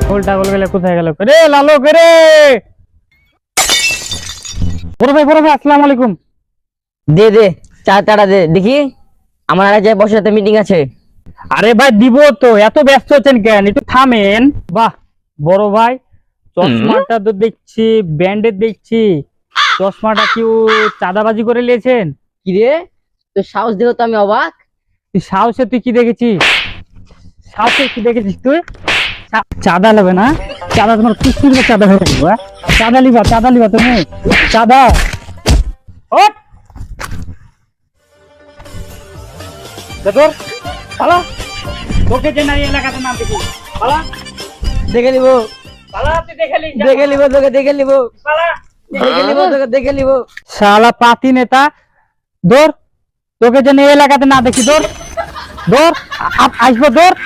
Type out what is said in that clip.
গোলটা গোল গেলে কোথায় গেল রে লালো রে? বড় ভাই আসসালামু আলাইকুম। দে দে চা টাটা দে দেখি, আমার আর যে বসে মিটিং আছে। আরে ভাই দিব তো, এত ব্যস্ত আছেন কেন? একটু থামেন। বাহ বড় ভাই, চশমাটা তো দেখছি ব্র্যান্ডের দেখছি। চশমাটা কি ও চাঁদাবাজি করে নিয়েছেন? কি রে, তোর সাহস দেখো তো আমি অবাক। তুই সাহসে তুই কি দেখেছিস? সাহসে কি দেখেছিস তুই? চাঁদা নেবে না? চাঁদা তোমার কুস্তির চাঁদা হয়ে যাবো। চাঁদা লিবা তুমি চাঁদা। ওঠ! দেখর পালা, তোকে যে নাই এলাকাতে নাম দেখি পালা। দেখে নিব, পালা তুই দেখে লি, দেখে নিব, তোকে দেখে নিব, পালা। দেখে নিব, তোকে দেখে নিব। শালা পাতি নেতা, দৌড়! তোকে যেন এই এলাকাতে না দেখি, দৌড় দৌড়, আসবো দৌড়।